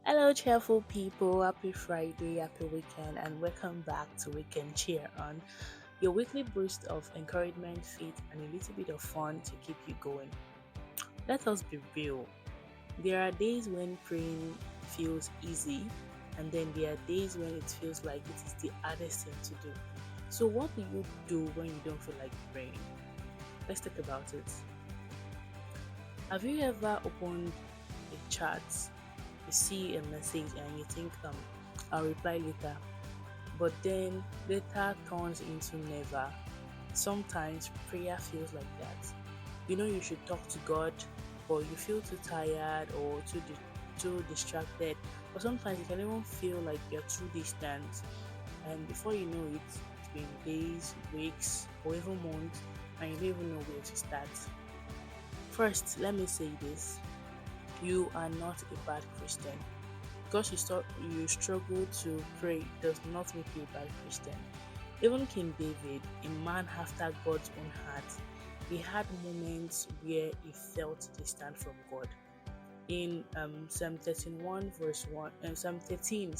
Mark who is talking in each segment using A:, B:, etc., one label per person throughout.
A: Hello, cheerful people. Happy Friday, happy weekend, and welcome back to Weekend Cheer On, your weekly boost of encouragement, faith, and a little bit of fun to keep you going. Let us be real. There are days when praying feels easy, and then there are days when it feels like it is the hardest thing to do. So, what do you do when you don't feel like praying? Let's talk about it. Have you ever opened a chat, you see a message, and you think, I'll reply later, but then later turns into never? Sometimes prayer feels like that. You know you should talk to God, but you feel too tired or too distracted, or sometimes you can even feel like you're too distant, and before you know it, it's been days, weeks, or even months, and you don't even know where to start. First, let me say this: you are not a bad Christian. Because you struggle to pray does not make you a bad Christian. Even King David, a man after God's own heart, he had moments where he felt distant from God. In Psalm 13 verse 1, Psalm 13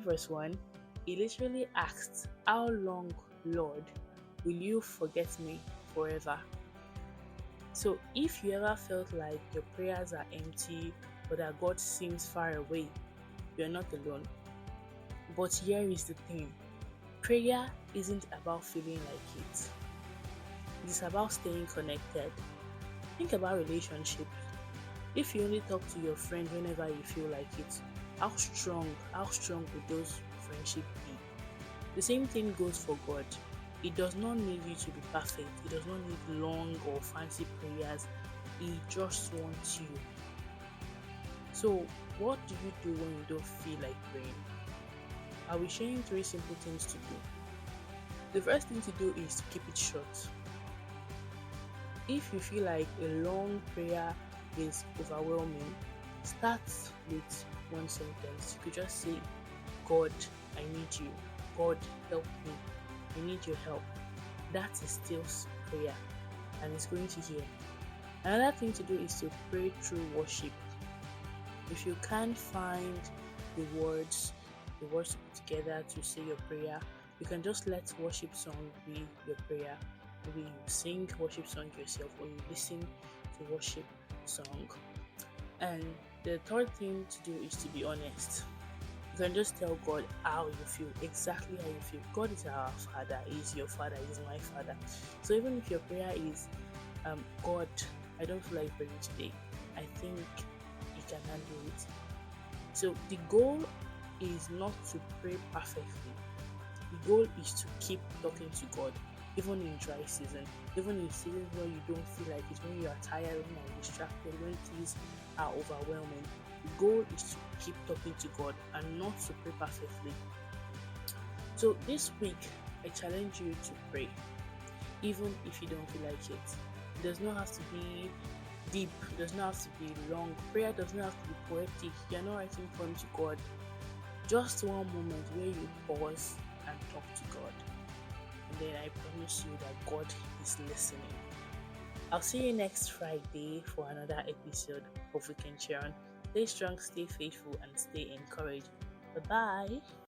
A: verse 1, he literally asked, "How long, Lord, will you forget me forever?" So if you ever felt like your prayers are empty or that God seems far away, you're not alone. But here is the thing: prayer isn't about feeling like it, it's about staying connected. Think about relationships. If you only talk to your friend whenever you feel like it, how strong would those friendships be? The same thing goes for God. It does not need you to be perfect, it does not need long or fancy prayers. He just wants you. So, what do you do when you don't feel like praying? I will share you three simple things to do. The first thing to do is to keep it short. If you feel like a long prayer is overwhelming, start with one sentence. You could just say, "God, I need you. God, help me. I need your help." That is still prayer, and it's going to hear. Another thing to do is to pray through worship. If you can't find the words, the words to put together to say your prayer, you can just let worship song be your prayer. Maybe you sing worship song yourself or you listen to worship song. And the third thing to do is to be honest. You can just tell God how you feel, exactly how you feel. God is our father, He's your father, He's my father. So even if your prayer is, God, I don't feel like praying today, I think you can handle it. So the goal is not to pray perfectly. The goal is to keep talking to God, even in dry season, even in seasons where you don't feel like it, when you are tired, when you are distracted, when things are overwhelming. The goal is to keep talking to God and not to pray perfectly. So this week, I challenge you to pray, even if you don't feel like it. It does not have to be deep, it does not have to be long. Prayer does not have to be poetic. You're not writing poem to God. Just one moment where you pause and talk to God. And then I promise you that God is listening. I'll see you next Friday for another episode of Weekend Sharon. Stay strong, stay faithful, and stay encouraged. Bye bye.